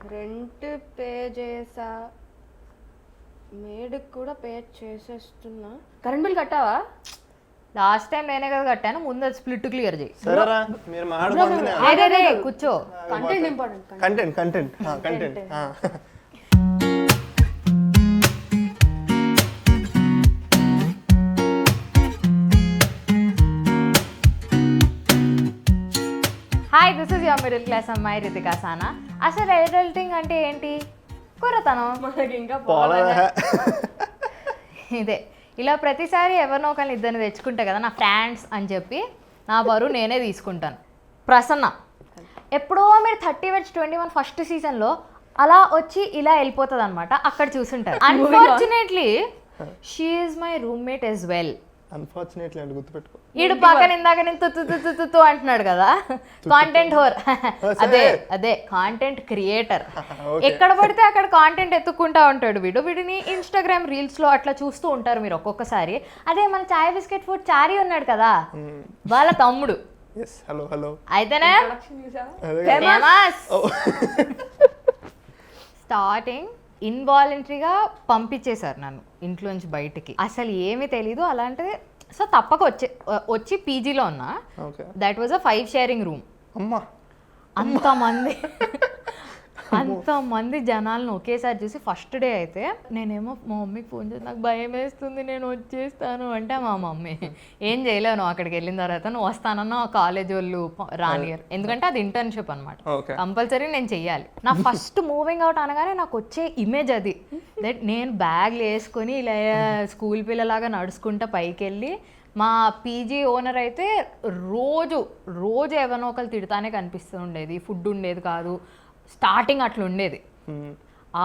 Rent pay చేసా, మేడ్కి కూడా పే చేసేస్తున్నా. కరెంట్ బిల్ కట్టావా? లాస్ట్ టైం నేనే కదా కట్టాను, ముందు స్ప్లిట్ క్లియర్ చేయి. సరేరా మీరు మాట్లాడుకోండి. అదే కూర్చో. Content important. Content hi, this is your middle class అమ్మాయి రితికా సానా. అసలు అడల్టింగ్ అంటే ఏంటి? కుర్రతనం. మనకి ఇంకా ఇదే ఇలా ప్రతిసారి ఎవరినో ఒకరిని ఇద్దరిని తెచ్చుకుంటా కదా నా ఫ్రెండ్స్ అని చెప్పి నా బరువు నేనే తీసుకుంటాను. ప్రసన్న ఎప్పుడో మీరు 30/21 ఫస్ట్ సీజన్లో అలా వచ్చి ఇలా వెళ్ళిపోతుంది అనమాట. అక్కడ చూసుంటారు. Unfortunately she is my roommate as well. Unfortunately అంటే గుర్తుపెట్టుకో. ఈడు పక్కన ఇందాక నేను తుత్తు అంటున్నాడు కదా, కాంటెంట్ హోర్. అదే కాంటెంట్ క్రియేటర్. ఎక్కడ పడితే అక్కడ కాంటెంట్ ఎత్తుక్కుంటా ఉంటాడు వీడు. వీడిని ఇన్స్టాగ్రామ్ రీల్స్ లో అట్లా చూస్తూ ఉంటారు మీరు ఒక్కొక్కసారి. అదే మన చాయ్ బిస్కెట్ ఫుడ్ చారీ ఉన్నాడు కదా, వాళ్ళ తమ్ముడు. హలో అయితేనే స్టార్టింగ్ ఇన్వాలంటరీగా పంపించేశారు నన్ను ఇంట్లోంచి బయటికి. అసలు ఏమీ తెలీదు అలాంటిది. సో తప్పక వచ్చి పీజీలో ఉన్నా. That was a 5 sharing room. అంతమంది జనాలను ఒకేసారి చూసి ఫస్ట్ డే అయితే నేనేమో మా మమ్మీకి ఫోన్ చేసి నాకు భయం వేస్తుంది, నేను వచ్చేస్తాను అంటే, మా మమ్మీ ఏం చేయలేవు, నువ్వు అక్కడికి వెళ్ళిన తర్వాత నువ్వు వస్తానన్నా కాలేజ్ వాళ్ళు రానియర్, ఎందుకంటే అది ఇంటర్న్షిప్ అనమాట, కంపల్సరీ నేను చెయ్యాలి. నా ఫస్ట్ మూవింగ్ అవుట్ అనగానే నాకు వచ్చే ఇమేజ్ అది. దట్ నేను బ్యాగ్లు వేసుకొని ఇలా స్కూల్ పిల్లలాగా నడుచుకుంటా పైకి వెళ్ళి, మా పీజీ ఓనర్ అయితే రోజు ఎవరినో ఒకరు తిడతానే కనిపిస్తూ ఉండేది. ఫుడ్ ఉండేది కాదు, స్టార్టింగ్ అట్లా ఉండేది.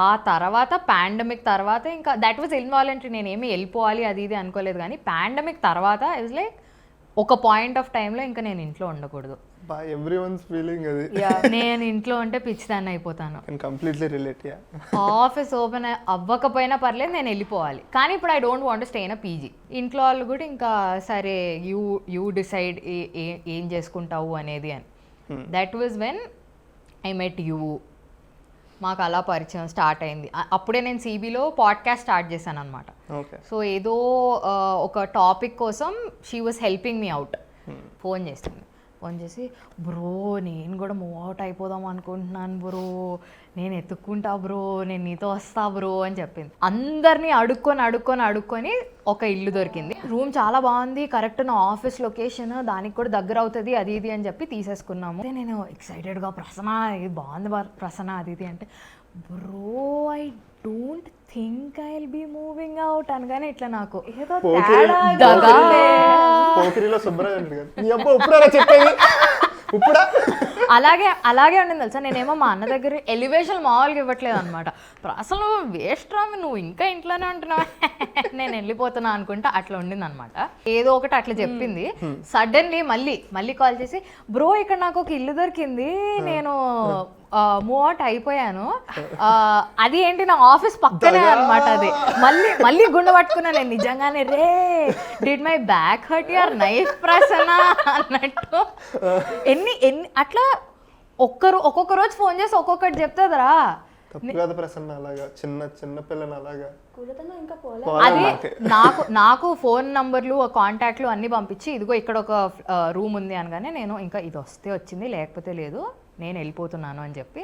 ఆ తర్వాత పాండమిక్ తర్వాత ఇంకా దట్ వాజ్ ఇన్వాలంటరీ. నేనేమి వెళ్ళిపోవాలి అది ఇది అనుకోలేదు. కానీ పాండమిక్ తర్వాత ఇట్స్ లైక్ ఒక పాయింట్ ఆఫ్ టైంలో ఇంకా నేను ఇంట్లో ఉండకూడదు. నేను ఇంట్లో ఉంటే పిచ్చిదాన్ని అయిపోతాను. ఆఫీస్ ఓపెన్ అవ్వకపోయినా పర్లేదు, నేను వెళ్ళిపోవాలి. కానీ ఇప్పుడు I don't want to stay in a PG. ఇంట్లో వాళ్ళు కూడా ఇంకా సరే యూ డిసైడ్ ఏం చేసుకుంటావు అనేది అని. That was when I met you. మాకు అలా పరిచయం స్టార్ట్ అయింది. అప్పుడే నేను సిబిలో పాడ్కాస్ట్ స్టార్ట్ చేశాను అనమాట. సో ఏదో ఒక టాపిక్ కోసం she was helping me out. Phone చేసి బ్రో నేను కూడా మూవ్ అవుట్ అయిపోదాం అనుకుంటున్నాను బ్రో, నేను ఎత్తుక్కుంటా బ్రో, నేను నీతో వస్తా బ్రో అని చెప్పింది. అందరినీ అడుక్కొని ఒక ఇల్లు దొరికింది. రూమ్ చాలా బాగుంది, కరెక్ట్ నా ఆఫీస్ లొకేషన్, దానికి కూడా దగ్గర అవుతుంది అది ఇది అని చెప్పి తీసేసుకున్నాము. నేను ఎక్సైటెడ్గా ప్రసన్న ఇది బాగుంది ప్రసన్న అది ఇది అంటే, bro I don't think I will be moving out అనగానే ఇట్లా నాకు ఏదో అలాగే ఉండింది తెలుసా. నేనేమో మా అన్న దగ్గర ఎలివేషన్ మామూలుగా ఇవ్వట్లేదు అనమాట. అసలు వేస్ట్ రామి నువ్వు ఇంకా ఇంట్లోనే ఉంటున్నావు, నేను వెళ్ళిపోతున్నా అనుకుంటా అట్లా ఉండింది అనమాట. ఏదో ఒకటి అట్లా చెప్పింది. సడన్లీ మళ్ళీ కాల్ చేసి, బ్రో ఇక్కడ నాకు ఒక ఇల్లు దొరికింది, నేను మూవ్ అవుట్ అయిపోయాను, అది ఏంటి నా ఆఫీస్ పక్కనే అనమాట. అది మళ్ళీ గుండె పట్టుకున్నా నేను నిజంగానే. రే did my back hurt your knife Prasanna అన్నట్టు. ఎన్ని అట్లా ఒక్కొక్క రోజు ఫోన్ చేసి ఒక్కొక్కటి చెప్తుందిరా. అది నాకు ఫోన్ నంబర్లు కాంటాక్ట్లు అన్ని పంపించి, ఇదిగో ఇక్కడ ఒక రూమ్ ఉంది అనగానే నేను ఇంకా ఇది వస్తే వచ్చింది లేకపోతే లేదు, నేను వెళ్ళిపోతున్నాను అని చెప్పి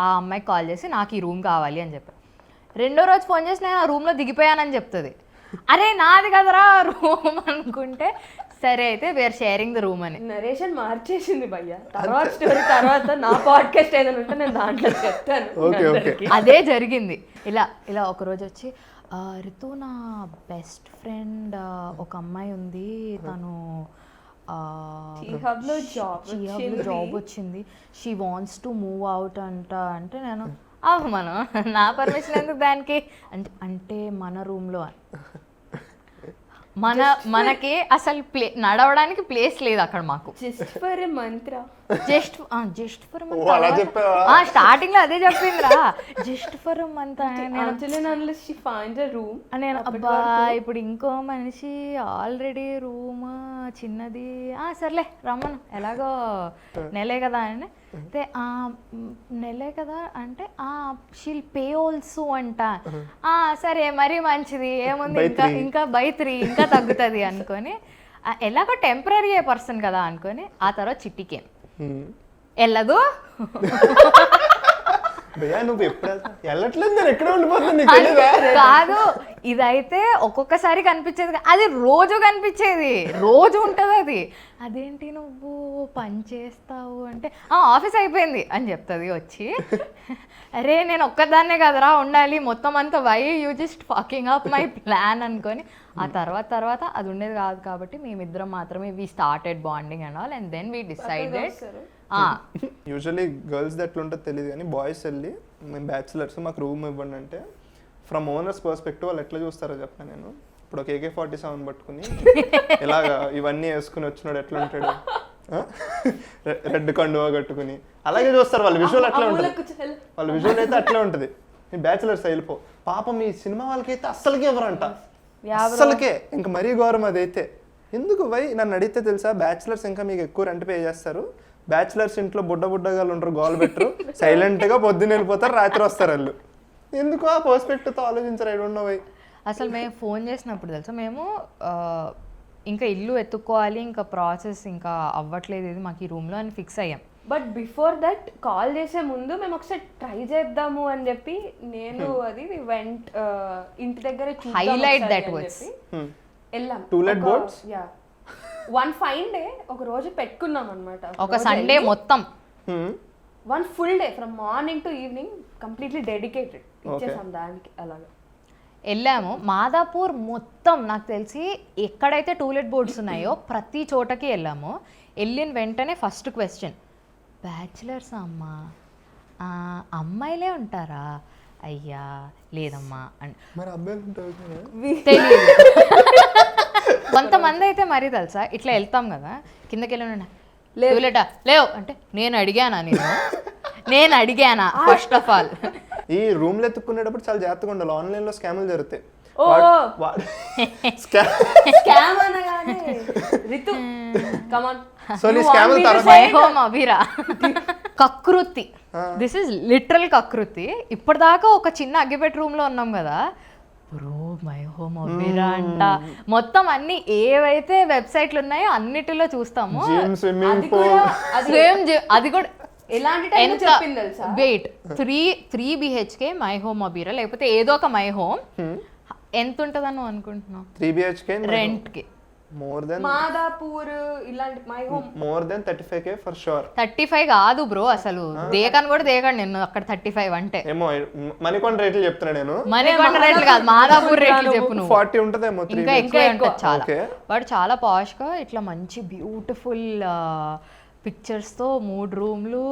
ఆ అమ్మాయికి కాల్ చేసి నాకు ఈ రూమ్ కావాలి అని చెప్పి. రెండో రోజు ఫోన్ చేసి నేను ఆ రూమ్లో దిగిపోయానని చెప్తుంది. అరే నాది కదరా రూమ్ అనుకుంటే, సరే అయితే వేర్ షేరింగ్ ద రూమ్ అని నరేషన్ మార్చేసింది భయ్య. తర్వాత నా పాడ్కాస్ట్ ఏదైనా ఉంటే నేను దాంట్లో చెప్తాను. అదే జరిగింది. ఇలా ఒకరోజు వచ్చి, రితు నా బెస్ట్ ఫ్రెండ్ ఒక అమ్మాయి ఉంది, తను జాబ్ వచ్చింది, she wants to move out అంటే నేను మనం నా పర్మిషన్ ఎందుకు దానికి అంటే మన రూమ్లో మనకి అసలు నడవడానికి ప్లేస్ లేదు అక్కడ మాకు. Just for a Mantra just for అలా చెప్పావా? స్టార్టింగ్ లో అదే చెప్పిందిరా, జస్ట్ ఫర్ మంత్ నేను అబ్బా ఇప్పుడు ఇంకో మనిషి ఆల్రెడీ రూమ్ చిన్నది, సర్లే రమ్మను ఎలాగో నెలే కదా అని అయితే నెలే కదా అంటే షీల్ పే ఆల్సో అంట, సరే మరీ మంచిది ఏముంది ఇంకా ఇంకా బై 3 ఇంకా తగ్గుతుంది అనుకొని ఎలాగో టెంపరీ పర్సన్ కదా అనుకొని ఆ తర్వాత చిట్టికేం వెళ్ళదు. నువ్వు ఎప్పుడు వెళ్ళట్లేదు, నేను ఎక్కడ ఉండిపోతుంది కాదు, ఇదైతే ఒక్కొక్కసారి కనిపించేది, అది రోజు కనిపించేది, రోజు ఉంటుంది అది. అదేంటి నువ్వు పని చేస్తావు అంటే ఆఫీస్ అయిపోయింది అని చెప్తుంది వచ్చి. అరే నేను ఒక్కదాన్నే కదరా ఉండాలి, మొత్తం అంతా why you just fucking up my plan అనుకొని ఆ తర్వాత అది ఉండేది కాదు. కాబట్టి మేమిద్దరం మాత్రమే we started bonding and all and then we decided. Usually girls ఎట్లా ఉంటుందో తెలియదు కానీ బాయ్స్ వెళ్ళి మేము బ్యాచులర్స్ మాకు రూమ్ ఇవ్వండి అంటే ఫ్రమ్ ఓనర్స్ పర్స్పెక్టివ్ వాళ్ళు ఎట్లా చూస్తారో చెప్పాను నేను. ఇప్పుడు ఒక AK-47 పట్టుకుని ఇలాగా ఇవన్నీ వేసుకుని వచ్చినాడు ఎట్లా ఉంటాడు, రెడ్ కండువా కట్టుకుని అలాగే చూస్తారు వాళ్ళు. విజువల్ అట్లా ఉంటుంది, వాళ్ళ విజువల్ అయితే అట్లా ఉంటుంది. మీ బ్యాచులర్స్ వెళ్ళిపో పాపం మీ సినిమా వాళ్ళకైతే అస్సలకే ఎవరంట, అస్సలకే ఇంకా మరీ ఘోరం అదైతే. ఎందుకు నన్ను అడిగితే తెలుసా, బ్యాచులర్స్ ఇంకా మీకు ఎక్కువ రెంట్ పే చేస్తారు, బ్యాచులర్స్ ఇంట్లో బుడ్డగా ఉంటారు, గోల్ పెట్టరు, సైలెంట్గా పొద్దున్న వెళ్ళిపోతారు, రాత్రి వస్తారు వాళ్ళు. ఎందుకు ఆ పర్స్పెక్టివ్తో ఆలోచించరు? I don't know why. అసలు మేము ఫోన్ చేసినప్పుడు తెలుసా మేము ఇంకా ఇల్లు ఎత్తుక్కోవాలి, ఇంకా ప్రాసెస్ ఇంకా అవ్వట్లేదు ఇది మాకు ఈ రూమ్లో అని ఫిక్స్ అయ్యాం. బట్ బిఫోర్ దట్ కాల్ చేసే ముందు మేము ఒకసారి ట్రై చేద్దాము అని చెప్పి నేను అది వెంట్ ఇంటి దగ్గర హైలైట్ దట్ వాస్ వెళ్ళాం. To let boards one fine day ఒక రోజు పెట్టుకున్నాం అనమాట, ఒక సండే మొత్తం, one full day from morning to evening completely dedicated ఇచ్చేసాం దానికి. అలాగా వెళ్ళాము మాదాపూర్ మొత్తం, నాకు తెలిసి ఎక్కడైతే టూలెట్ బోర్డ్స్ ఉన్నాయో ప్రతి చోటకి వెళ్ళాము. వెళ్ళిన వెంటనే ఫస్ట్ క్వశ్చన్, బ్యాచులర్స్ అమ్మా, అమ్మాయిలే ఉంటారా? అయ్యా లేదమ్మా అంటే మరి అబ్బాయిలు తెలియదు. కొంతమంది అయితే మరీ తెలుసా ఇట్లా వెళ్తాం కదా, కిందకి వెళ్ళి టూలెటా లేవు అంటే నేను అడిగానా ఫస్ట్ ఆఫ్ ఆల్. ఈ రూమ్ లో ఎత్తుకునేటప్పుడు చాలా జాగ్రత్తగా ఉండాలి, ఆన్లైన్ లో స్కామ్లు జరుగుతాయి. కకృతి, దిస్ ఇస్ లిటరల్ కకృతి. ఇప్పటిదాకా ఒక చిన్న అగ్గిపెట్టి రూమ్ లో ఉన్నాం కదా, బ్రో మై హోమ్ అబీరా అంట, మొత్తం అన్ని ఏవైతే వెబ్సైట్లు ఉన్నాయో అన్నిటిలో చూస్తాము. అది కూడా వెయిట్ 3 BHK మై హోమ్ అబీరా లేకపోతే ఏదో ఒక మై హోమ్ ఎంత ఉంటదని అనుకుంటున్నావు? 3 BHK రెంట్ కి మాదాపూర్ ఇలాంటి my home more than 35K for sure. 35 కాదు బ్రో, అసలు దేకాను కూడా దేకండి నేను అక్కడ 35 అంటే. ఏమో మణికొండ రేట్లు చెప్తున్నా నేను, మణికొండ రేట్లు కాదు మాదాపూర్ రేట్లు చెప్పు నువ్వు. 40 ఉంటదేమో, ఇంకా ఎక్కువ చాలా. వాడు చాలా పాష్ గా ఇట్లా మంచి బ్యూటిఫుల్ పిక్చర్స్ తో 3 రూమ్లు,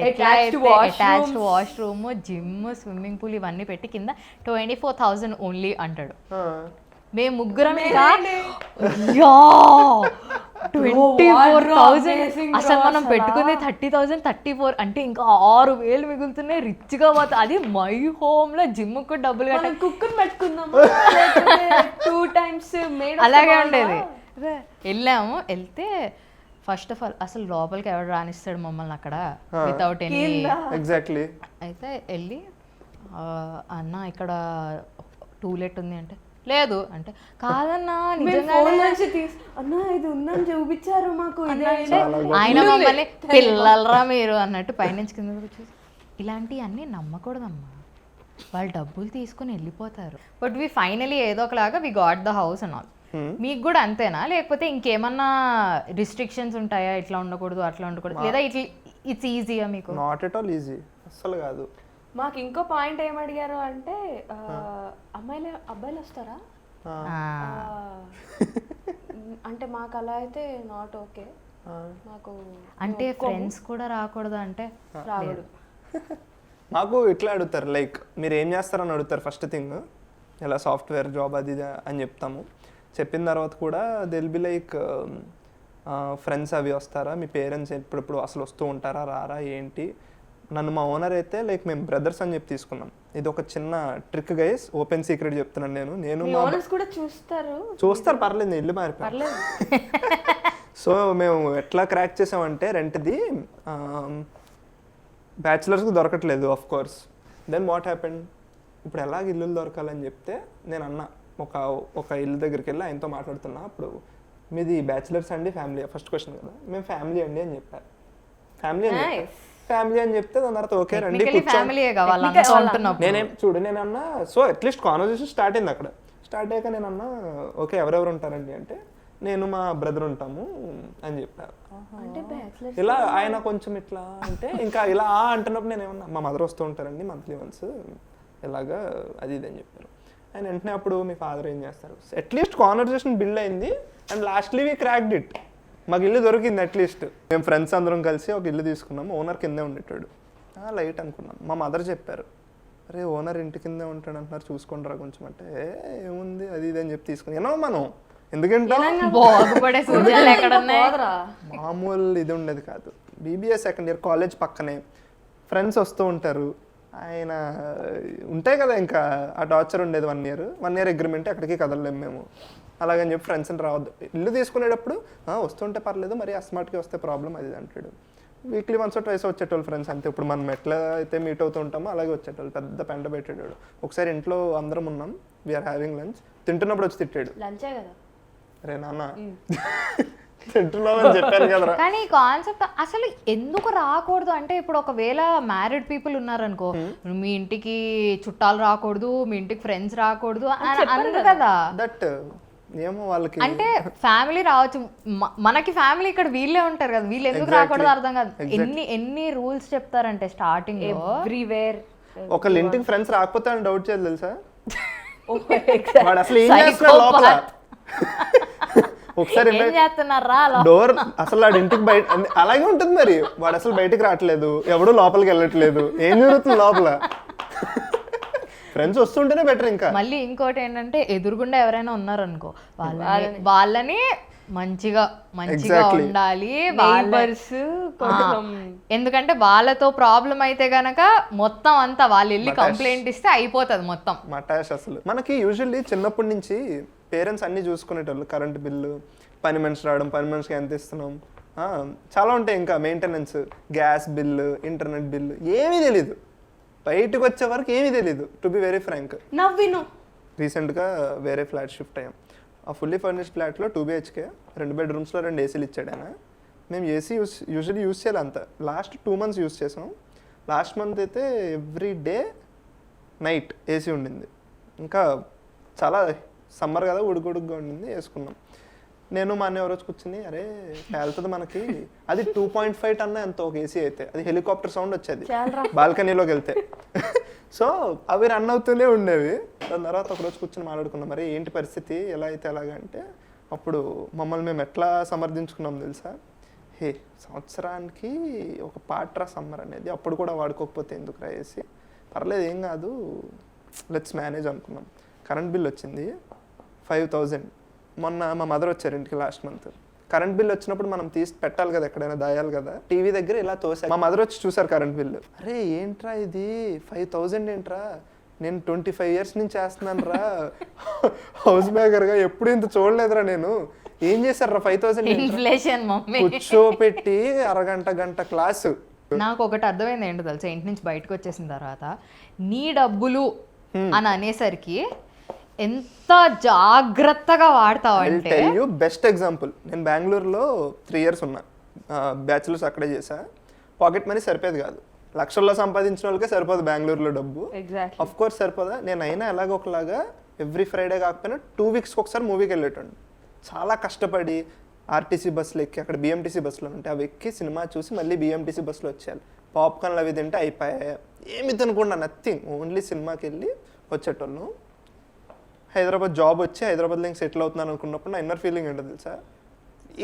attached washroom, gym, swimming pool ఇవన్నీ పెట్టి కింద 24,000 ఓన్లీ అంటాడు. మేము ముగ్గురం ఇంకా 24,000 అసలు మనం పెట్టుకుంది 30,000, 34 అంటే ఇంకా 6,000 మిగులుతున్నాయి, రిచ్ గా పోతా. అది మై హోమ్ లో జిమ్ కు డబ్బులు కట్టాలి, కుక్కర్ పెట్టుకుందాం 2 times అలాగే ఉండేది. వెళ్ళాము, వెళ్తే ఫస్ట్ ఆఫ్ ఆల్ అసలు లోపలికి ఎవరు రానిస్తాడు మమ్మల్ని అక్కడ వితౌట్ ఎనీ ఎగ్జాక్ట్లీ. అయితే వెళ్ళి అన్న ఇక్కడ టూలెట్ ఉంది అంటే లేదు అంటే, కాదన్నా అన్నా ఇది ఉందని చూపించారు మాకు, ఆయన మమ్మల్ని పిల్లలరా మీరు అన్నట్టు పైనుంచి కింద చూసి ఇలాంటివన్నీ నమ్మకూడదమ్మా, వాళ్ళు డబ్బులు తీసుకుని వెళ్ళిపోతారు. బట్ వి ఫైనలీ ఏదో ఒకలాగా we got the house and all. మీకు కూడా అంతేనా లేకపోతే ఇంకేమన్నా రిస్ట్రిక్షన్స్ ఉంటాయా, ఇట్లా ఉండకూడదు అట్లా ఉండకూడదు, లేదా ఇట్స్ ఈజీగా మీకు? నాట్ ఎట్ ఆల్ ఈజీ, అస్సలు కాదు. మాకు ఇంకో పాయింట్ ఏమడిగారు అంటే అబ్బాయిలు వస్తారా అంటే మాకు అలా అయితే నాట్ ఓకే, మాకు అంటే ఫ్రెండ్స్ కూడా రాకూడదు అంటే రాకూడదు. మాకు ఇట్లా అడుగుతారు, లైక్ మీరు ఏం చేస్తారని అడుగుతారు ఫస్ట్ థింగ్, ఇలా సాఫ్ట్వేర్ జాబ్ అది అని చెప్తాము. చెప్పిన తర్వాత కూడా దిల్ బి లైక్ ఫ్రెండ్స్ అవి వస్తారా, మీ పేరెంట్స్ ఎప్పుడెప్పుడు అసలు వస్తూ ఉంటారా, రారా ఏంటి. నన్ను మా ఓనర్ అయితే లైక్ మేము బ్రదర్స్ అని చెప్పి తీసుకున్నాం. ఇది ఒక చిన్న ట్రిక్ గైస్, ఓపెన్ సీక్రెట్ చెప్తున్నాను నేను మీ ఓనర్స్ కూడా చూస్తారు పర్లేదు, నేను ఇల్లు మారిపోయాను. పర్లేదు. సో మేము ఎట్లా క్రాక్ చేసామంటే రెంట్ది బ్యాచిలర్స్కి దొరకట్లేదు of course. Then what happened, ఇప్పుడు ఎలాగ ఇల్లు దొరకాలని చెప్తే నేను అన్న ఒక ఇల్లు దగ్గరికి వెళ్ళి ఆయనతో మాట్లాడుతున్నా. అప్పుడు మీది బ్యాచిలర్స్ అండి ఫ్యామిలీ, ఫస్ట్ క్వశ్చన్ కదా, మేము ఫ్యామిలీ అండి అని చెప్పారు. ఫ్యామిలీ అని చెప్తే దాని తర్వాత ఓకే రండి నేనన్నా. సో అట్లీస్ట్ కాన్వర్సేషన్ స్టార్ట్ అయింది అక్కడ. స్టార్ట్ అయ్యాక నేను అన్నా ఓకే ఎవరెవరు ఉంటారండి అంటే నేను మా బ్రదర్ ఉంటాము అని చెప్పారు. ఇలా ఆయన కొంచెం ఇట్లా అంటే ఇంకా ఇలా అంటున్నప్పుడు నేను ఏమన్నా మా మదర్ వస్తూ ఉంటారండి మంత్లీ వన్స్ ఇలాగా అది ఇది అని చెప్పారు. ఆయన వెంటనే అప్పుడు మీ ఫాదర్ ఏం చేస్తారు, అట్లీస్ట్ కాన్వర్సేషన్ బిల్డ్ అయింది. And lastly we cracked it, మాకు ఇల్లు దొరికింది. అట్లీస్ట్ మేము ఫ్రెండ్స్ అందరం కలిసి ఒక ఇల్లు తీసుకున్నాము. ఓనర్ కిందే ఉండేటాడు, లైట్ అనుకున్నాం. మా మదర్ చెప్పారు, అరే ఓనర్ ఇంటి కిందే ఉంటాడు అంటున్నారు చూసుకుంటారా కొంచెం అంటే ఏముంది అది ఇది అని చెప్పి తీసుకుని ఏమో మనం ఎందుకంటే మామూలు ఇది ఉండేది కాదు. BBA సెకండ్ ఇయర్ కాలేజ్ పక్కనే ఫ్రెండ్స్ వస్తూ ఉంటారు. ఆయన ఉంటాయి కదా ఇంకా ఆ టార్చర్ ఉండేది. 1 ఇయర్ అగ్రిమెంట్, అక్కడికి కదలలేము మేము. అలాగని చెప్పి ఫ్రెండ్స్ని రావద్దు, ఇల్లు తీసుకునేటప్పుడు వస్తుంటే పర్లేదు మరి అస్మార్ట్కి వస్తే ప్రాబ్లం అది అంటాడు. వీక్లీ వన్స్ ట్వైస్ వచ్చేటోళ్ళు ఫ్రెండ్స్ అంతే. ఇప్పుడు మనం ఎట్లా అయితే మీట్ అవుతూ ఉంటామో అలాగే వచ్చేటోళ్ళు. పెద్ద పెంట పెట్టాడు. ఒకసారి ఇంట్లో అందరం ఉన్నాం, వీఆర్ హ్యావింగ్ లంచ్, తింటున్నప్పుడు వచ్చి తిట్టాడు. లంచే కదా అరే నాన్న తింటున్నామని చెప్పాను కదా. కానీ కాన్సెప్ట్ అసలు ఎందుకు రాకూడదు అంటే, ఇప్పుడు ఒకవేళ మ్యారీడ్ పీపుల్ ఉన్నారనుకో, మీ ఇంటికి చుట్టాలు రాకూడదు, మీ ఇంటికి ఫ్రెండ్స్ రాకూడదు అని కదా. దట్ ఏమో వాళ్ళకి అంటే ఫ్యామిలీ రావచ్చు, మనకి ఫ్యామిలీ ఇక్కడ వీళ్ళే ఉంటారు కదా, వీళ్ళు ఎందుకు రాకూడదు అర్థం కాదు. ఎన్ని రూల్స్ చెప్తారంటే స్టార్టింగ్ ఎవ్రీవేర్. ఒకళ్ళ ఇంటికి ఫ్రెండ్స్ రాకపోతే అని డౌట్ చేయాలి తెలుసా. వాడు అసలు ఏం చేస్తున్నాడు లోపల, ఒకసారి డోర్ అసలు వాడి ఇంటికి బయట అలాగే ఉంటుంది. మరి వాడు అసలు బయటికి రావట్లేదు, ఎవడు లోపలికి వెళ్ళట్లేదు, ఏం జరుగుతుంది లోపల. ఫ్రెండ్స్ వస్తుంటేనే బెటర్. ఇంకా మళ్ళీ ఇంకోటి ఏంటంటే, ఎదురుగుండా ఎవరైనా ఉన్నారనుకో వాళ్ళని మంచిగా ఉండాలి. ఎందుకంటే వాళ్ళతో ప్రాబ్లం అయితే గనక మొత్తం అంతా వాళ్ళు వెళ్ళి కంప్లైంట్ ఇస్తే అయిపోతుంది మొత్తం మటాష్. అసలు మనకి యూజువల్లీ చిన్నప్పటి నుంచి పేరెంట్స్ అన్ని చూసుకునేటోళ్ళు. కరెంట్ బిల్లు, పని మనిషి రావడం, పని మనిషికి ఎంత ఇస్తున్నాం, చాలా ఉంటాయి. ఇంకా maintenance, gas bill, internet bill, ఏమీ తెలీదు. బయటకు వచ్చే వరకు ఏమీ తెలీదు, టు బి వెరీ ఫ్రాంక్. నవ్విను రీసెంట్గా వేరే ఫ్లాట్ షిఫ్ట్ అయ్యాం. ఆ ఫుల్లీ ఫర్నిష్డ్ ఫ్లాట్లో 2 BHK 2 బెడ్రూమ్స్లో 2 ACలు ఇచ్చాడు ఆయన. మేము ఏసీ యూజువల్లీ యూజ్ చేయాలి అంత. లాస్ట్ 2 months యూజ్ చేసాం. లాస్ట్ మంత్ అయితే ఎవ్రీ డే నైట్ ఏసీ ఉండింది. ఇంకా చాలా సమ్మర్ కదా, ఉడుకుడుగ్గా ఉండింది, వేసుకున్నాం. నేను మా అన్న ఎవరోజు కూర్చుని అరే వెళ్తుంది మనకి, అది 2.5 టన్ ఎంతో ఒక ఏసీ అయితే, అది హెలికాప్టర్ సౌండ్ వచ్చేది బాల్కనీలోకి వెళ్తే. సో అవి రన్ అవుతూనే ఉండేవి. దాని తర్వాత ఒకరోజు కూర్చొని మాట్లాడుకున్నాం, మరి ఏంటి పరిస్థితి, ఎలా అయితే ఎలాగంటే అప్పుడు మమ్మల్ని మేము ఎట్లా సమర్థించుకున్నాం తెలుసా, హే సంవత్సరానికి ఒక పార్ట్రా సమ్మర్ అనేది, అప్పుడు కూడా వాడుకోకపోతే ఎందుకు రాయేసి, పర్లేదు ఏం కాదు లెట్స్ మేనేజ్ అనుకున్నాం. కరెంట్ బిల్ వచ్చింది 5,000. మొన్న మా మదర్ వచ్చారు ఇంటికి లాస్ట్ మంత్. కరెంట్ బిల్ వచ్చినప్పుడు మనం తీసి పెట్టాలి కదా, ఎక్కడైనా దాయాలి కదా. టీవీ దగ్గర ఇలా తోసారు. మా మదర్ వచ్చి చూసారు కరెంట్ బిల్లు. అరే ఏంట్రా ఇది 5,000 ఏంట్రా, నేను 25 years నుంచి చేస్తున్నాను రా హౌస్ మేకర్గా, ఎప్పుడు ఇంత చూడలేదురా నేను. ఏం చేశారు 5,000 కూర్చోపెట్టి గంట క్లాసు. నాకు ఒకటి అర్థమైంది ఏంటో తెలుసా, ఇంటి నుంచి బయటకు వచ్చేసిన తర్వాత నీ డబ్బులు అని అనేసరికి ఎంత జాగ్రత్తగా వాడతావు అంటే. బెస్ట్ ఎగ్జాంపుల్, నేను బెంగళూరులో 3 years ఉన్నా, బ్యాచులర్స్ అక్కడే చేసా. పాకెట్ మనీ సరిపోయేది కాదు, లక్షల్లో సంపాదించిన వాళ్ళకే సరిపోదు బెంగళూరులో డబ్బు. ఆఫ్ కోర్స్ సరిపోదా. నేను అయినా ఎలాగో ఒకలాగా ఎవ్రీ ఫ్రైడే కాకపోయినా 2 weeks ఒకసారి మూవీకి వెళ్ళేటండి. చాలా కష్టపడి RTC బస్సులు ఎక్కి, అక్కడ BMTC బస్సులు ఉంటాయి, అవి ఎక్కి సినిమా చూసి మళ్ళీ BMTC బస్సులో వచ్చేయాలి. పాప్కార్న్లు అవి తింటే అయిపోయాయి, ఏమి తినకుండా నథింగ్, ఓన్లీ సినిమాకి వెళ్ళి వచ్చేటోళ్ళు. హైదరాబాద్ జాబ్ వచ్చి హైదరాబాద్లో ఇంక సెటిల్ అవుతున్నాను అనుకున్నప్పుడు నా ఇన్నర్ ఫీలింగ్ ఏంటో తెలుసా,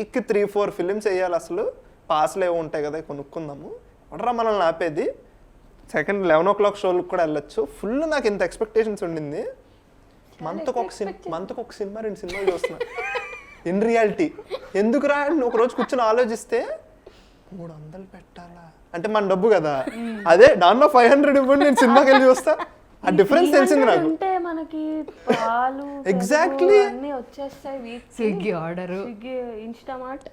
ఇక 3-4 films వేయాలి, అసలు పాస్లు ఏవో ఉంటాయి కదా కొనుక్కుందాము, ఎవడరా మనల్ని ఆపేది, సెకండ్ 11 o'clock షోలకు కూడా వెళ్ళొచ్చు. ఫుల్ నాకు ఇంత ఎక్స్పెక్టేషన్స్ ఉండింది. మంత్కి ఒక సినిమా 2 సినిమాలు చూస్తున్నా. ఇన్ రియాలిటీ ఎందుకు రా అని ఒక రోజు కూర్చొని ఆలోచిస్తే 300 పెట్టాలా అంటే మన డబ్బు కదా, అదే దాంట్లో 500 ఇవ్వండి నేను సినిమాకి వెళ్ళి చూస్తా. ఆ డిఫరెన్స్ తెలిసింది నాకు. అంటే మనకి పాలు ఎగ్జాక్ట్లీ అన్ని వచ్చేస్తాయి, స్విగ్గీ ఆర్డర్, స్విగ్గీ, ఇన్స్టామార్ట్,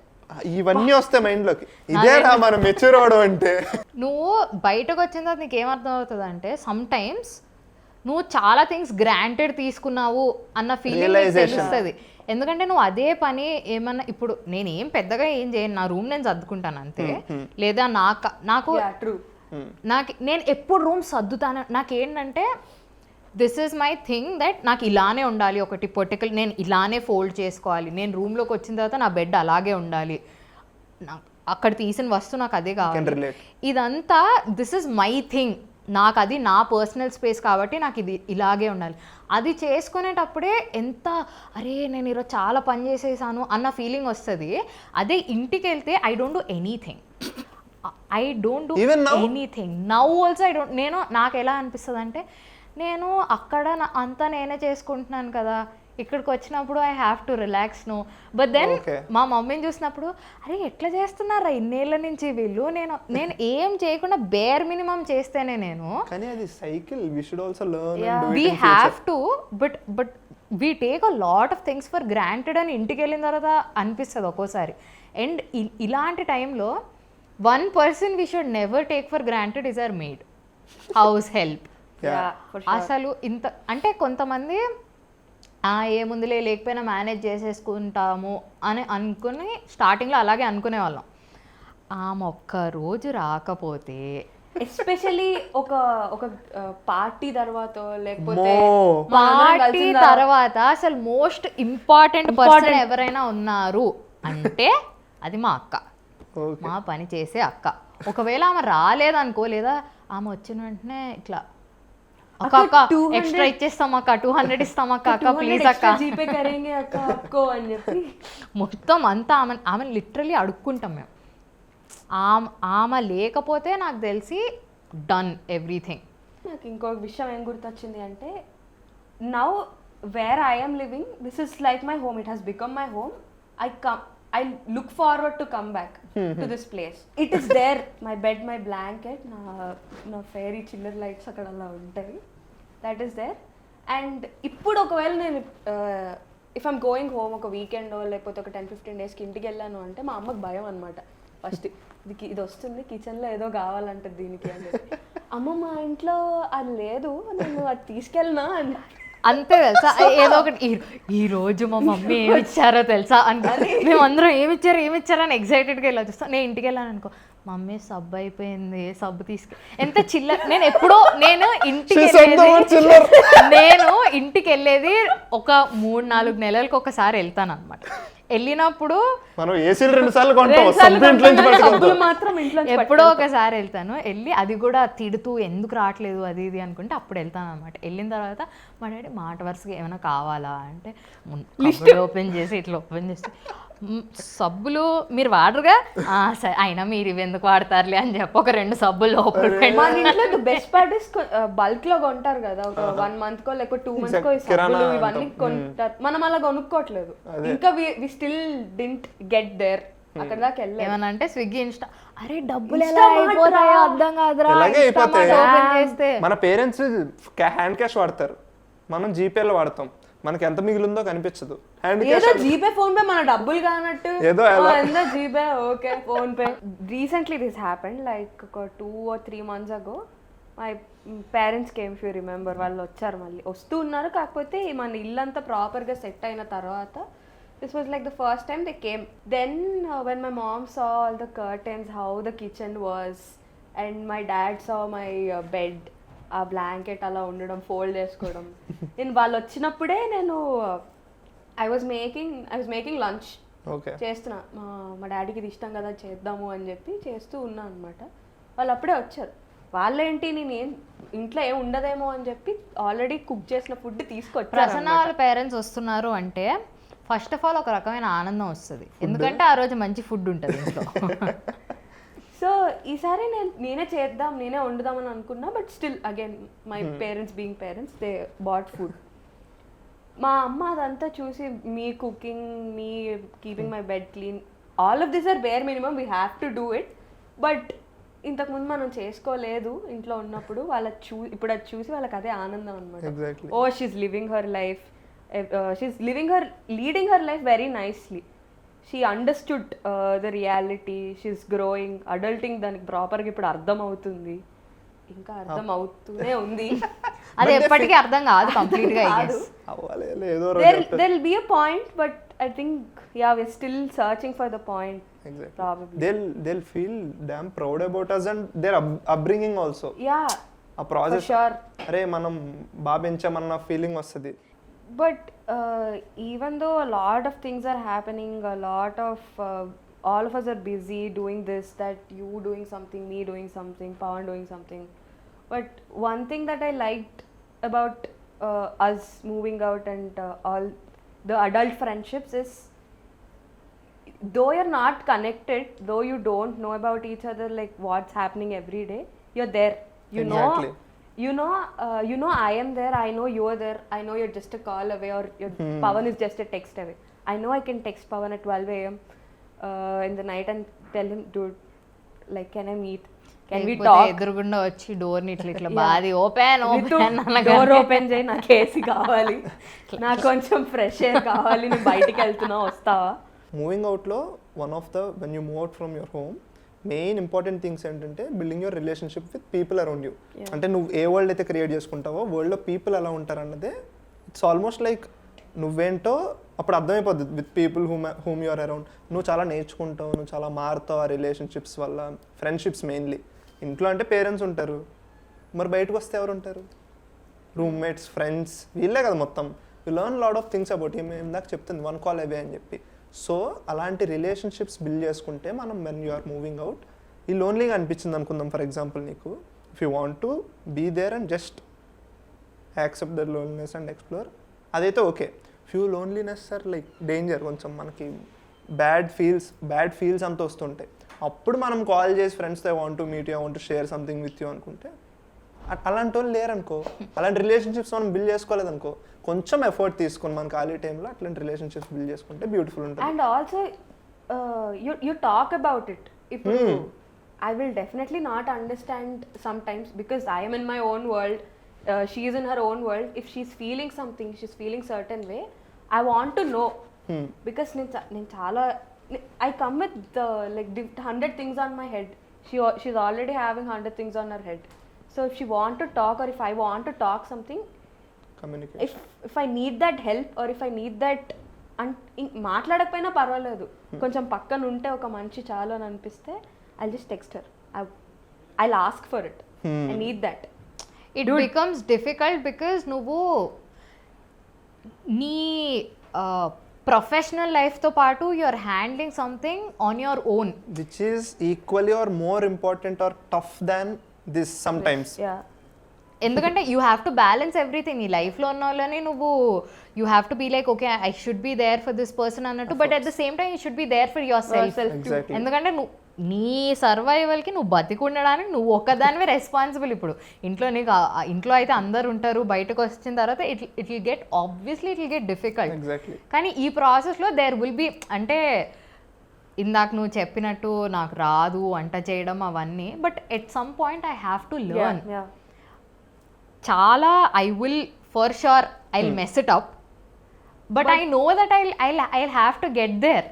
ఇవన్నీ వస్తాయి మైండ్ లోకి. ఇదే రా మనం మెచ్యూర్ అవడం అంటే. నువ్వు బయటకు వచ్చిన తర్వాత నీకు ఏమర్థం అవుతుంది అంటే సమ్ టైమ్స్ నువ్వు చాలా థింగ్స్ గ్రాంటెడ్ తీసుకున్నావు అన్న ఫీలింగ్ తెలుస్తుంది. ఎందుకంటే నువ్వు అదే పని ఏమన్నా ఇప్పుడు నేను ఏం పెద్దగా ఏం చేయను, నా రూమ్ నేను సర్దుకుంటాను అంతే. లేదా నాకు నేను ఎప్పుడు రూమ్ సర్దుతాను. నాకేంటంటే this is my thing that నాకు ఇలానే ఉండాలి, ఒకటి పర్టికులర్ నేను ఇలానే ఫోల్డ్ చేసుకోవాలి, నేను రూమ్లోకి వచ్చిన తర్వాత నా బెడ్ అలాగే ఉండాలి, అక్కడ తీసిన వస్తువు నాకు అదే కావాలి. ఇదంతా దిస్ ఇస్ మై థింగ్, నాకు అది నా పర్సనల్ స్పేస్ కాబట్టి నాకు ఇది ఇలాగే ఉండాలి. అది చేసుకునేటప్పుడే ఎంత అరే నేను ఈరోజు చాలా పని చేసేసాను అన్న ఫీలింగ్ వస్తుంది. అదే ఇంటికి వెళ్తే I don't do anything, I don't do anything now also. నేను నాకు ఎలా అనిపిస్తుంది అంటే నేను అక్కడ అంతా నేనే చేసుకుంటున్నాను కదా, ఇక్కడికి వచ్చినప్పుడు I have to relax no. But then మా మమ్మీని చూసినప్పుడు అరే ఎట్లా చేస్తున్నారా ఇన్నేళ్ళ నుంచి వీళ్ళు, నేను ఏం చేయకుండా బేర్ మినిమం చేస్తేనే నేను we have to. But we take a lot of things for granted అని ఇంటికి వెళ్ళిన తర్వాత అనిపిస్తుంది ఒక్కోసారి. అండ్ ఇలాంటి టైంలో one person we should never take for granted is our maid, house help. అసలు ఇంత అంటే కొంతమంది ఏముందిలే లేకపోయినా మేనేజ్ చేసేసుకుంటాము అని అనుకుని స్టార్టింగ్లో అలాగే అనుకునే వాళ్ళం. ఆమె ఒక్క రోజు రాకపోతే ఎస్పెషల్లీ ఒక పార్టీ తర్వాత లేకపోతే పార్టీ తర్వాత అసలు మోస్ట్ ఇంపార్టెంట్ పర్సన్ ఎవరైనా ఉన్నారు అంటే అది మా అక్క, మా పని చేసే అక్క. ఒకవేళ ఆమె రాలేదనుకో, లేదా ఆమె వచ్చిన వెంటనే ఇట్లా అక్క ఎక్స్ట్రా ఇచ్చేస్తాం అక్క, 200 ఇస్తాం అక్క, ప్లీజ్ అక్క, జీపే కరేంగే అక్క అక్కో అని చెప్పి మొత్తం అంతా ఆమె లిటరలీ అడుక్కుంటాం మేము. ఆమె లేకపోతే నాకు తెలిసి డన్ ఎవ్రీథింగ్. నాకు ఇంకొక విషయం ఏం గుర్తొచ్చింది అంటే now where I am living, this is like my home, it has become my home. I look forward to come back to this place. It is there, my bed, my blanket, na fairy chiller lights అక్కడ అలా ఉంటాయి, that is there. And ఇప్పుడు ఒకవేళ నేను if I'm going home ఒక weekend లేకపోతే ఒక 10-15 డేస్కి ఇంటికి వెళ్ళాను అంటే మా అమ్మకి భయం అనమాట. ఫస్ట్ ఇది వస్తుంది కిచెన్లో ఏదో కావాలంటది దీనికి అని చెప్పి, అమ్మ మా ఇంట్లో అది లేదు నేను అది తీసుకెళ్ళినా అని అంతే తెలుసా. ఏదో ఒకటి ఈ రోజు మా మమ్మీ ఏమి ఇచ్చారో తెలుసా అని మేమందరం ఏమిచ్చారో అని ఎగ్జైటెడ్గా వెళ్ళి చూస్తాం. నేను ఇంటికి వెళ్ళాను అనుకో, మమ్మీ సబ్బు అయిపోయింది, సబ్బు తీసుకు ఎంత చిల్లర. నేను ఇంటికి వెళ్ళేది ఒక 3-4 నెలలకు ఒకసారి వెళ్తాను అనమాట. వెళ్ళినప్పుడు ఎప్పుడో ఒకసారి వెళ్తాను, వెళ్ళి అది కూడా తిడుతూ ఎందుకు రావట్లేదు అది ఇది అనుకుంటే అప్పుడు వెళ్తాను అనమాట. వెళ్ళిన తర్వాత మా డాడీ మాట వరుసగా ఏమైనా కావాలా అంటే ఓపెన్ చేసి ఇట్లా ఓపెన్ చేసి సబ్బులు మీరు వాడరుగా, సరే అయినా మీరు ఇవి ఎందుకు వాడతారులే అని చెప్పి ఒక 2 సబ్బులు లోపల. బెస్ట్ పార్ట్ ఇస్ బల్క్ లో కొంటారు కదా, ఒక 1 month కో లేకపోతే 2 months కో సబ్బులు ఇవన్నీ కొంటారు. మనం అలా కొనుక్కోవట్లేదు ఇంకా. We still didn't get there, అక్కడ దాకా వెళ్ళలేదు. ఏమనంటే స్విగ్గీ ఇన్స్టా, అరే డబ్బులు ఎలా అయిపోతాయో అర్థం కాదురా. చేస్తే మన పేరెంట్స్ హ్యాండ్ క్యాష్ వాడతారు, మనం జీపేలో వాడతాం, మనకి ఎంత మిగిలిందో కనిపించదు. జీపే ఫోన్ పే మన డబ్బులు కానట్టు ఏదో GPay okay phone pay. Recently this happened like ఒక 2 or 3 months ago my parents came, if you remember. వాళ్ళు వచ్చారు, మళ్ళీ వస్తూ ఉన్నారు. కాకపోతే మన ఇల్లంతా ప్రాపర్గా సెట్ అయిన తర్వాత this was like the first time they came. Then when my mom saw all the curtains, how the kitchen was, and my dad saw my bed, ఆ బ్లాంకెట్ అలా ఉండడం ఫోల్డ్ చేసుకోవడం, నేను వాళ్ళు వచ్చినప్పుడే నేను ఐ వాజ్ మేకింగ్ లంచ్ చేస్తున్నా. మా డాడీకి ఇది ఇష్టం కదా చేద్దాము అని చెప్పి చేస్తూ ఉన్నా అనమాట. వాళ్ళు అప్పుడే వచ్చారు. వాళ్ళేంటి నేను ఇంట్లో ఏం ఉండదేమో అని చెప్పి ఆల్రెడీ కుక్ చేసిన ఫుడ్ తీసుకొచ్చారు. ప్రసన్న వాళ్ళ పేరెంట్స్ వస్తున్నారు అంటే ఫస్ట్ ఆఫ్ ఆల్ ఒక రకమైన ఆనందం వస్తుంది, ఎందుకంటే ఆ రోజు మంచి ఫుడ్ ఉంటుంది ఇంట్లో. సో ఈసారి నేనే చేద్దాం, నేనే వండుదామని అనుకున్నా. But still again my parents being parents, they bought food. మా అమ్మ అదంతా చూసి me cooking, me keeping my bed clean, all of this are bare minimum, we have to do it. But ఇంతకుముందు మనం చేసుకోలేదు ఇంట్లో ఉన్నప్పుడు, ఇప్పుడు అది చూసి వాళ్ళకి అదే ఆనందం అనమాట. Exactly. Oh she's living her life, she's leading her life very nicely. She understood the reality, she's growing, adulting దానికి ప్రాపర్గా ఇప్పుడు అర్థం అవుతుంది, ఇంకా అర్థం అవుతూనే ఉంది. అది ఎప్పటికీ అర్థం కాదు కంప్లీట్ గా. అవ్వాలి ఏదో there will be a point, but I think we're still searching for the point. Exactly. Probably. They'll feel damn proud about us and their upbringing also. Yeah, ఆ ప్రాసెస్, for sure. అరే మనం బాగా పెంచామన్న feeling వస్తుంది. But even though a lot of things are happening, a lot of all of us are busy doing this, that you doing something, me doing something, Pawan doing something. But one thing that I liked about us moving out and all the adult friendships is, though you're not connected, though you don't know about each other, like what's happening every day, you're there. You Exactly. know I am there, I know you're there, I know you're just a call away, or your Pawan is just a text away. I know I can text Pawan at 12 a.m. In the night and tell him, dude, like, can I meet, can we talk? ఎదురుగుండా వచ్చి door ని ఇట్లా బాది open door open చేయి, నాకు AC కావాలి, నాకు కొంచెం ఫ్రెష్ ఎయిర్ కావాలి, నువ్వు బయటికి వెళ్తున్నా వస్తావా? మూవింగ్ అవుట్లో when you move out from your home, main important things ఏంటంటే building your relationship with people around you. అంటే నువ్వు ఏ వరల్డ్ అయితే క్రియేట్ చేసుకుంటావో వరల్డ్లో పీపుల్ ఎలా ఉంటారన్నదే ఇట్స్ ఆల్మోస్ట్ లైక్ నువ్వేంటో అప్పుడు అర్థమైపోద్ది with people whom you're around. నువ్వు చాలా నేర్చుకుంటావు, నువ్వు చాలా మారుతావు ఆ రిలేషన్షిప్స్ వల్ల. Friendships mainly. ఇంట్లో అంటే పేరెంట్స్ ఉంటారు, మరి బయటకు వస్తే ఎవరు ఉంటారు? రూమ్మేట్స్, ఫ్రెండ్స్, వీళ్ళే కదా మొత్తం. You learn lot of things about him. ఇందాక చెప్తుంది వన్ కాల్ అవే అని చెప్పి. సో అలాంటి రిలేషన్షిప్స్ బిల్డ్ చేసుకుంటే మనం when you are moving out, ఈ లోన్లీగా అనిపించింది అనుకుందాం ఫర్ ఎగ్జాంపుల్ నీకు, if you want to be there and just accept the loneliness and explore, అదైతే okay. Few loneliness or like danger. కొంచెం మనకి బ్యాడ్ ఫీల్స్ అంతా వస్తుంటాయి. అప్పుడు మనం కాల్ చేసి ఫ్రెండ్స్తో I want to meet you, I want to share something with you అనుకుంటే, అలాంటి వాళ్ళు లేరనుకో, అలాంటి రిలేషన్షిప్స్ మనం బిల్డ్ చేసుకోలేదనుకో, కొంచెం ఎఫర్ట్ తీసుకుని మన ఖాళీ టైంలో అట్లాంటి రిలేషన్షిప్స్ బిల్డ్ చేసుకుంటే బ్యూటిఫుల్ ఉంటుంది. And also you talk about it. ఇప్పుడు I will definitely not understand sometimes, because I am in my own world, she is in her own world. If she's feeling something, she's feeling certain way, I want to know. Because నేను చాలా, I come with the like 100 things on my head. She's already having 100 things on her head. So if she want to talk, or if I want to talk something, communication, if I need that help, or if I need that, మాట్లాడకపోయినా పర్వాలేదు, కొంచెం పక్కన ఉంటే ఒక మనిషి చాలు అని అనిపిస్తే, I'll just text her. I'll ask for it. I need that. It becomes difficult because నువ్వు నీ ప్రొఫెషనల్ లైఫ్తో పాటు you're handling something on your own, which is equally or more important or tough than this sometimes. ఎందుకంటే you have to balance everything. నీ లైఫ్లో ఉన్న వాళ్ళని నువ్వు you have to be like okay I should be there for this person అన్నట్టు, but at the same time you should be there for yourself. ఎందుకంటే నువ్వు నీ సర్వైవల్కి, నువ్వు బతికి ఉండడానికి నువ్వు ఒక్కదానివే రెస్పాన్సిబుల్. ఇప్పుడు ఇంట్లో అయితే అందరు ఉంటారు, బయటకు వచ్చిన తర్వాత it will get obviously it will get difficult. కానీ ఈ ప్రాసెస్లో దేర్ విల్ బీ, అంటే ఇందాక నువ్వు చెప్పినట్టు నాకు రాదు వంట చేయడం అవన్నీ, but at some point I have to learn. చాలా I will for sure I will mess it up, but I know that I have to get there.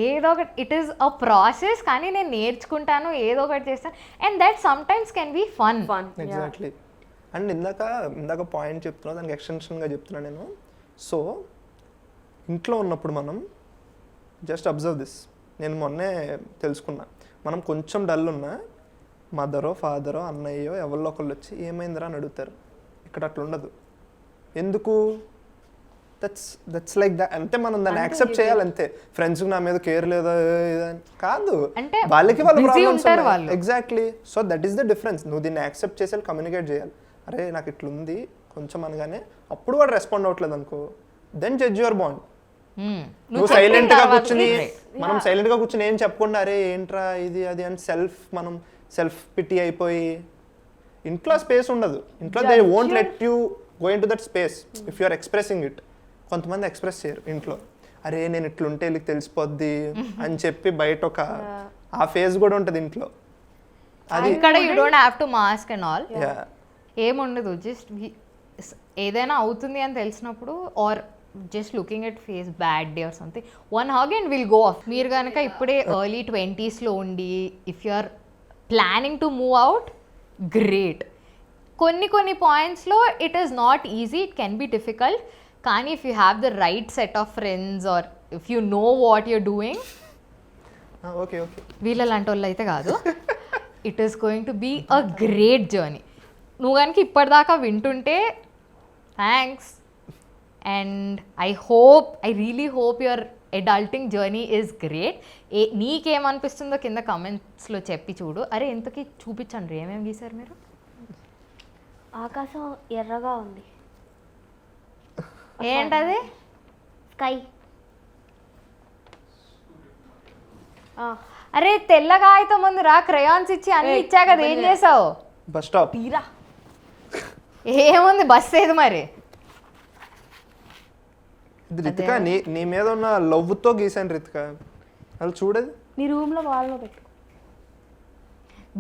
ఏదో ఒకటి, ఇట్ ఈస్ అ ప్రాసెస్, కానీ నేను నేర్చుకుంటాను, ఏదో ఒకటి చేస్తాను, and that sometimes can be fun. Exactly. And ఇందాక point చెప్తున్నా, దానికి ఎక్స్టెన్షన్గా చెప్తున్నా నేను. సో ఇంట్లో ఉన్నప్పుడు మనం జస్ట్ అబ్జర్వ్ దిస్. నేను మొన్నే తెలుసుకున్నా, మనం కొంచెం డల్ ఉన్నా మదరో ఫాదరో అన్నయ్యో ఎవరిలో ఒకళ్ళు వచ్చి ఏమైందిరా అని అడుగుతారు. ఇక్కడ అట్లా ఉండదు. ఎందుకు? That's like that. అంటే మనం దాన్ని యాక్సెప్ట్ చేయాలి అంతే. ఫ్రెండ్స్కి నా మీద కేర్ లేదా కాదు, వాళ్ళకి వాళ్ళ ప్రాబ్లమ్స్ ఉన్నాయి. Exactly. So that is the difference. నువ్వు దీన్ని యాక్సెప్ట్ చేసి కమ్యూనికేట్ చేయాలి. అరే నాకు ఇట్లుంది కొంచెం అనగానే, అప్పుడు వాడు రెస్పాండ్ అవ్వట్లేదు అనుకో, దెన్ జడ్జ్ యువర్ బాండ్. నువ్వు సైలెంట్గా కూర్చుని, మనం సైలెంట్గా కూర్చుని ఏం చెప్పకుండా అరే ఏంట్రా ఇది అది అని మనం సెల్ఫ్ పిటీ అయిపోయి, ఇంట్లో స్పేస్ ఉండదు. ఇంట్లో they won't let you go into that space if you are expressing it. కొంతమంది ఎక్స్ప్రెస్ చేయరు ఇంట్లో, అరే నేను ఇట్లుంటే వీళ్ళకి తెలిసిపోద్ది అని చెప్పి బయట ఒక ఆ ఫేజ్ కూడా ఉంటుంది ఇంట్లో. అది ఇక్కడ you don't have to mask and all, yeah. ఏముండదు. జస్ట్ ఏదైనా అవుతుంది అని తెలిసినప్పుడు or just looking at face bad day or something, one hug and will go off. మీరు కనుక ఇప్పుడే ఎర్లీ 20sలో ఉండి if you are planning to move out, great. కొన్ని పాయింట్స్లో it is not easy, it can be difficult, కానీ if you have the right set of friends or if you know what you're doing, okay okay వీళ్ళ లాంటి వాళ్ళు అయితే కాదు, it is going to be a great journey. నువ్వు కనుక ఇప్పటిదాకా వింటుంటే thanks, and I really hope your adulting journey is great. నీకేమనిపిస్తుందో కింద కమెంట్స్లో చెప్పి చూడు. అరే ఇంతకీ చూపించండి ఏమేమి గీశారు మీరు. ఆకాశం ఎర్రగా ఉంది, ఏంటది? స్కై. అరే తెల్లగా అయితే ముందు రా, క్రయాన్స్ ఇచ్చి అన్ని ఇచ్చా కదా, ఏం చేసావు? Bus stop. తీరా ఏముంది బస్ ఏది మరి? ఇది రితిక, నీ మీద ఉన్న లవ్తో గీసాను రితిక, అది చూడదు. నీ రూమ్లో వాల్లో పెట్టు,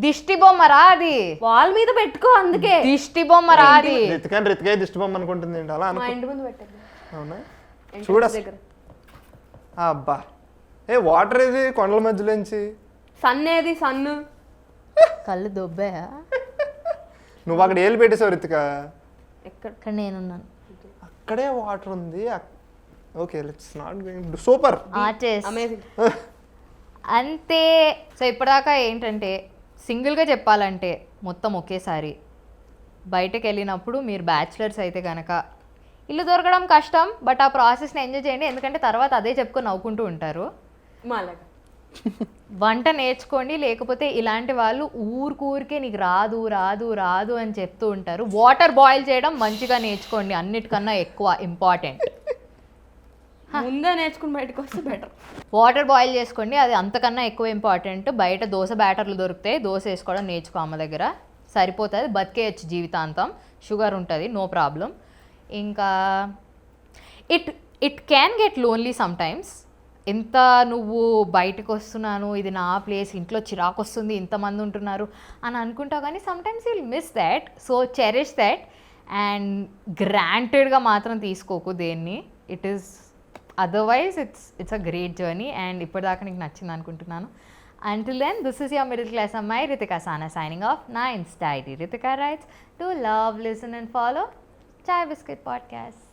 దిష్టి బొమ్మ రా అది, వాల్ మీద పెట్టుకో, అందుకే దిష్టి బొమ్మ రా అది. రితిక దిష్టి బొమ్మ అనుకుంటుంది ఏంటి అలా మా అనుకో. ఇంటి ముందు పెట్టదు అవునా చూడ దగ్గర. అబ్బా, ఏ వాటర్ ఇది కొండల మధ్యలోంచి. సన్ ఏది? సన్ను కళ్ళు దొబ్బా. నువ్వు అక్కడ ఏళ్ళు పెట్టేసావు రితిక. ఎక్కడ? ఇక్కడ నేనున్నాను. అక్కడే వాటర్ ఉంది. Okay let's not going super amazing. అంతే. సో ఇప్పటిదాకా ఏంటంటే సింగిల్గా చెప్పాలంటే మొత్తం ఒకేసారి బయటకు వెళ్ళినప్పుడు మీరు బ్యాచులర్స్ అయితే కనుక ఇల్లు దొరకడం కష్టం, బట్ ఆ ప్రాసెస్ని ఎంజాయ్ చేయండి, ఎందుకంటే తర్వాత అదే చెప్పుకొని నవ్వుకుంటూ ఉంటారు. మాలాగా వంట నేర్చుకోండి, లేకపోతే ఇలాంటి వాళ్ళు ఊరికే నీకు రాదు రాదు రాదు అని చెప్తూ ఉంటారు. వాటర్ బాయిల్ చేయడం మంచిగా నేర్చుకోండి, అన్నిటికన్నా ఎక్కువ ఇంపార్టెంట్. ముందే నేర్చుకుని బయటకు వస్తే బెటర్. వాటర్ బాయిల్ చేసుకోండి, అది అంతకన్నా ఎక్కువ ఇంపార్టెంట్. బయట దోశ బ్యాటర్లు దొరుకుతాయి, దోశ వేసుకోవడం నేర్చుకో అమ్మ దగ్గర, సరిపోతుంది, బతికేయచ్చు జీవితాంతం. షుగర్ ఉంటుంది, నో ప్రాబ్లం. ఇంకా it can get lonely sometimes. ఎంత నువ్వు బయటకు వస్తున్నాను, ఇది నా ప్లేస్, ఇంట్లో చిరాకు వస్తుంది, ఇంతమంది ఉంటున్నారు అని అనుకుంటావు, కానీ sometimes you will miss that. So cherish that and గ్రాంటెడ్గా మాత్రం తీసుకోకు దేన్ని. It is otherwise it's a great journey. And ఇప్పటిదాకా నీకు నచ్చింది అనుకుంటున్నాను. Until then, this is your middle class Ammai, Ritika Sana, signing off. Na Insta ID, Ritika writes, to love, listen and follow Chai Biscuit Podcast.